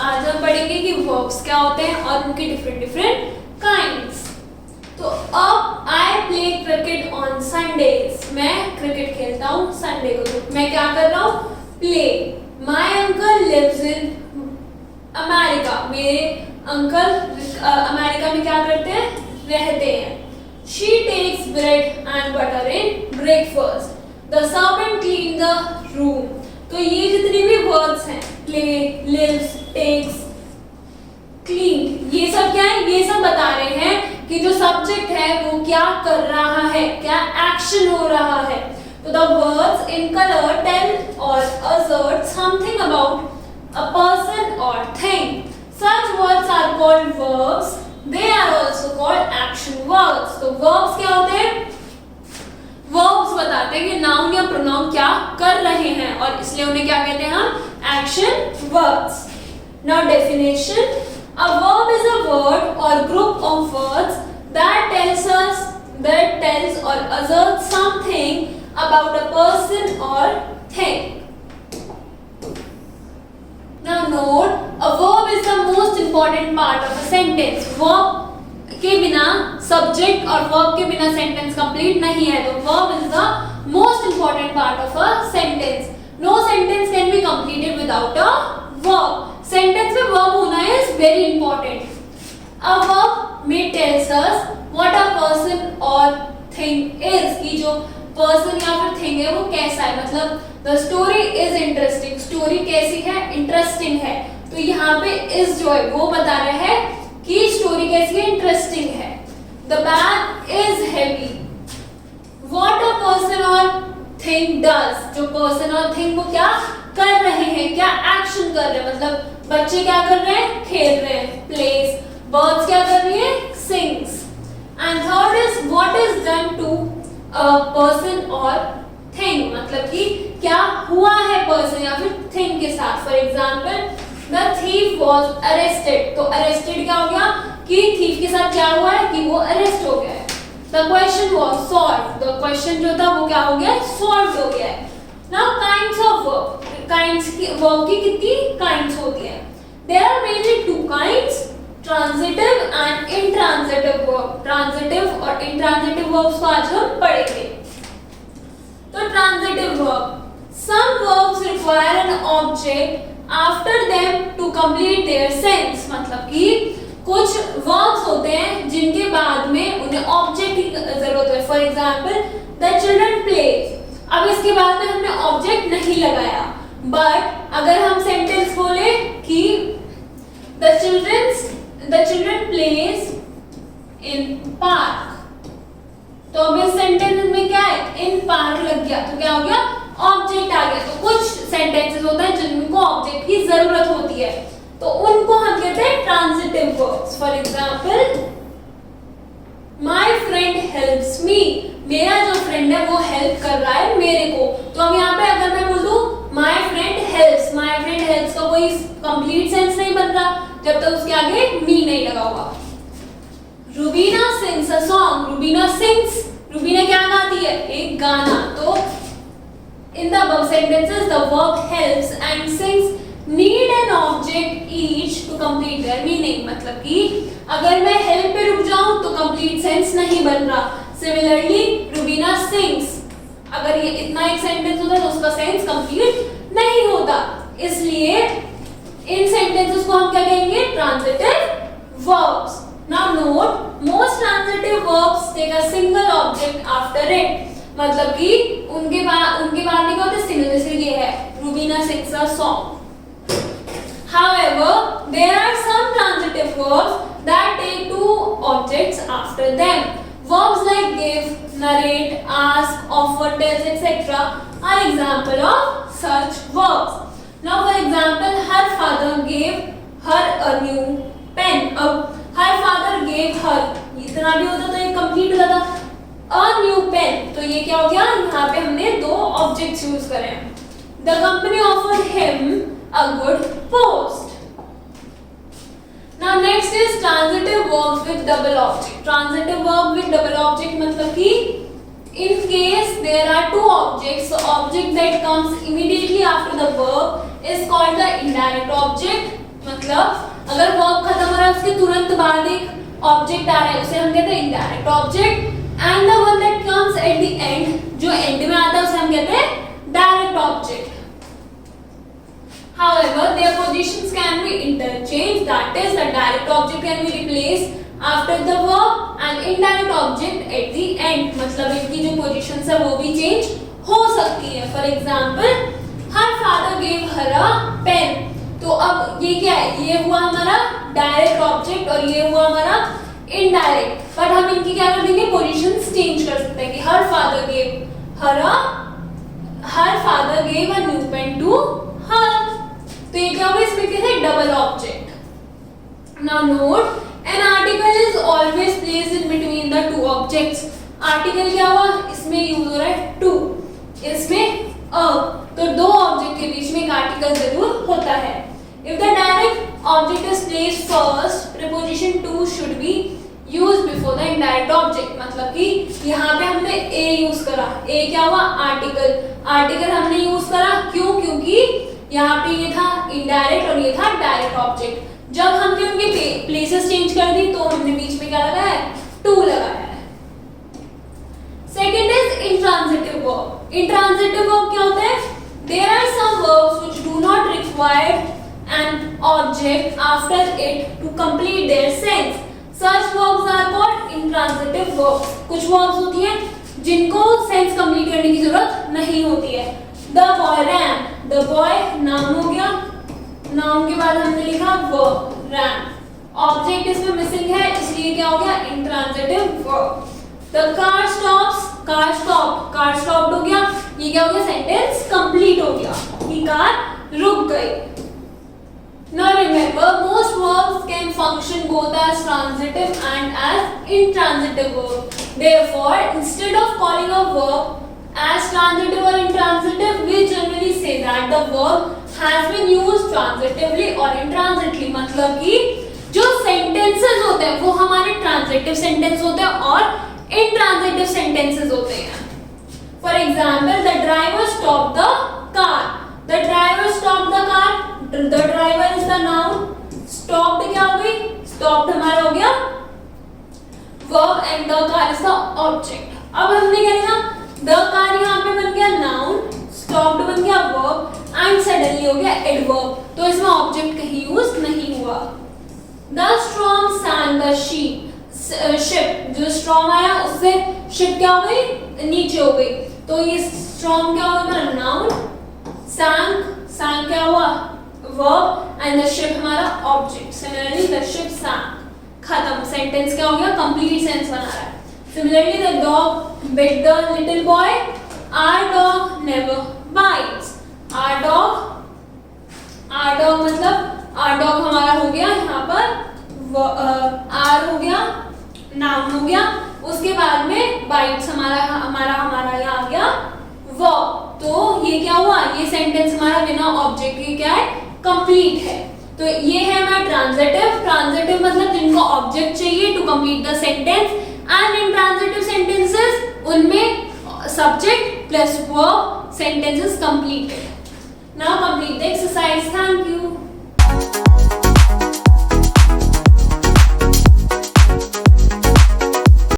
आज हम पढ़ेंगे कि वर्ब्स क्या होते हैं और उनके डिफरेंट काइंड्स। तो अब I play cricket on Sundays, मैं क्रिकेट खेलता हूँ संडे को। तो मैं क्या कर रहा हूँ? Play. My uncle lives in America, मेरे अंकल अमेरिका में क्या करते हैं? रहते हैं। She takes bread and butter in breakfast. The servant cleans the room. तो ये जितने भी वर्ड्स हैं, play, lives, takes, clean, ये सब क्या है? ये सब बता रहे हैं कि जो सब्जेक्ट है वो क्या कर रहा है, क्या एक्शन हो रहा है। तो the words in color tell or assert something about a person or thing. Such words are called verbs. They are also called action verbs. तो verbs क्या होते हैं? verbs बताते हैं कि noun या pronoun क्या कर रहे हैं और इसलिए उन्हें क्या कहते हैं हम? action verbs. Now definition: a verb is a word or group of words that tells or asserts something about a person or thing. Now note, a verb is the most important part of a sentence. Verb के बिना subject और verb के बिना sentence complete नहीं है। तो verb is the most important part of a sentence. No sentence can be completed without a verb. Sentence में verb होना is very important. A verb may tells us what a person or thing is, कि जो person या फिर thing है वो कैसा है। मतलब the story is interesting, story कैसी है? interesting है। तो यहाँ पे is जो है वो बता रहा है कि story कैसी है? interesting है। The bag is heavy. What a person or thing does, जो person और thing वो क्या कर रहे हैं, क्या action कर रहे हैं। मतलब बच्चे क्या कर रहे हैं? खेल रहे हैं, plays. birds क्या कर रही है? sings. And third is what is done to a person or thing, मतलब कि क्या हुआ है person या फिर thing के साथ। For example, the thief was arrested. तो arrested क्या हो गया? कि thief के साथ क्या हुआ है? कि वो arrest हो गया है। The question was solved. The question जो था वो क्या हो गया? solved हो गया है। Now kinds of verb. kinds की verb की कितनी kinds होती है? There are mainly two kinds. Transitive and intransitive verb. Transitive और intransitive verbs को आज हम पढ़ेंगे। तो transitive verb. Some verbs require an object after them to complete their sense. मतलब कि कुछ verbs होते हैं जिनके बाद में उन्हें object की जरूरत है। For example, the children play. अब इसके बाद में हमने object नहीं लगाया, but अगर हम sentence बोले कि the children plays in park, तो अब इस सेंटेंस में क्या है? इन पार्क लग गया तो क्या हो गया? ऑब्जेक्ट आ गया। तो कुछ सेंटेंसेस होते हैं जिनको ऑब्जेक्ट की जरूरत होती है तो उनको हम कहते हैं transitive verbs. For example, my friend helps me, मेरा जो फ्रेंड है वो हेल्प कर रहा है मेरे को। तो अब यहाँ पे अगर मैं बोल दूं माय फ्रेंड हेल्प्स का कोई कंप्लीट सेंस नहीं बन रहा जब तक उसके आगे मी नहीं लगा हुआ। Rubina sings a song, Rubina क्या गाती है? एक गाना। तो in the above sentences the verb helps and sings need an object each to complete their meaning. मतलब कि अगर मैं help पे रुक जाऊं तो complete sense नहीं बन रहा। Similarly, रुबीना sings, अगर ये इतना एक sentence होता तो उसका sense complete नहीं होता। इसलिए इन sentences को हम क्या कहेंगे? Transitive verbs. Now note, most transitive verbs take a single object after it. मतलब कि उनके बाद में क्या होता है? सिंगल। जैसे ये है Rubina sings a song. However, there are some transitive verbs that take two objects after them. Verbs like give, narrate, ask, offer, tells, etc. are example of such verbs. Now, for example, her father gave her a new pen. अब her father gave her, इतना भी होता तो ये complete हो जाता। A new pen, तो ये क्या हो गया? यहाँ पे हमने दो objects यूज करे। The company offered him a good post. Now next is transitive verbs with double object. Transitive verb with double object मतलब कि in case there are two objects, the object that comes immediately after the verb is called the indirect object. मतलब अगर verb खत्म हो रहा है उसके तुरंत बाद एक ऑब्जेक्ट आ रहा है उसे हम कहते हैं indirect object and the one that comes at the end जो एंड में आता है उसे हम कहते हैं direct object. However, their positions can be interchanged. That is, the direct object can be replaced after the verb and indirect object at the end. मतलब इनकी जो positions है वो भी change हो सकती है. For example, her father gave her a pen. तो अब ये क्या है? ये हुआ हमारा direct object और ये हुआ हमारा indirect. पर हम इनकी क्या कर देंगे? Positions change कर सकते हैं कि her father gave a new pen to her. तो ये क्या होगा इसमें क्या है double object. Now note an article is always placed in between the two objects. Article क्या हुआ इसमें यूज हो रहा है टू, इसमें अ, तो दो ऑब्जेक्ट के बीच में एक आर्टिकल जरूर होता है. If the direct object is placed first preposition to should be use before the indirect object. मतलब कि यहाँ पे हमने ए यूज करा. ए क्या हुआ आर्टिकल. आर्टिकल हमने यूज करा क्यों? क्योंकि यहाँ पे ये था इनडायरेक्ट और ये था डायरेक्ट ऑब्जेक्ट. जब हमने उनके प्लेसेस चेंज कर दी तो हमने बीच में क्या लगाया है टू लगाया है. Second is intransitive verb. Intransitive verb क्या होता है? There are some verbs which do not require an object after it to complete their sense. Such verbs are called intransitive verbs. कुछ वर्ब्स होती हैं जिनको सेंस कंप्लीट करने की जरूरत नहीं होती है. The boy ran. The boy noun हो गया. नाउन के बाद हमने लिखा verb ran. ऑब्जेक्ट इसमें मिसिंग है इसलिए क्या हो गया intransitive verb. The car stops. car stopped हो गया. ये क्या हो गया सेंटेंस कंप्लीट हो गया कि कार रुक गई. Now remember most verbs can function both as transitive and as intransitive verb. Therefore instead of calling a verb as transitive or intransitive, we generally say that the verb has been used transitively or intransitively. मतलब कि जो sentences होते हैं वो हमारे transitive sentence होते हैं और intransitive sentences होते हैं. For example, the driver stopped the car. The driver stopped the car. The driver is the noun. Stopped क्या हो गई? Stopped हमारा हो गया verb and the car is the object. अब हमने क्या लिखा? The car यहाँ पे बन गया noun, stopped बन गया verb and suddenly हो गया adverb. तो इसमें ऑब्जेक्ट कहीं यूज नहीं हुआ. The storm sank the ship. जो storm आया उससे ship क्या हो गई नीचे हो गई. तो ये storm क्या हुआ हमारा noun, sank क्या हुआ verb and the ship हमारा object. Similarly the ship sank. खत्म. सेंटेंस क्या हो गया कंप्लीट सेंस बना रहा है. Similarly, the dog bit the little boy. Our dog never bites. Our dog मतलब our dog हमारा हो गया यहाँ पर R हो गया नाउन हो गया. उसके बाद में bites हमारा यहाँ आ गया verb. तो ये क्या हुआ ये सेंटेंस हमारा बिना ऑब्जेक्ट के क्या है कंप्लीट है. तो ये है हमारा ट्रांजिटिव मतलब जिनको ऑब्जेक्ट चाहिए to complete the sentence. And intransitive sentences उनमें subject plus verb sentence is completed. Now complete the exercise. Thank you.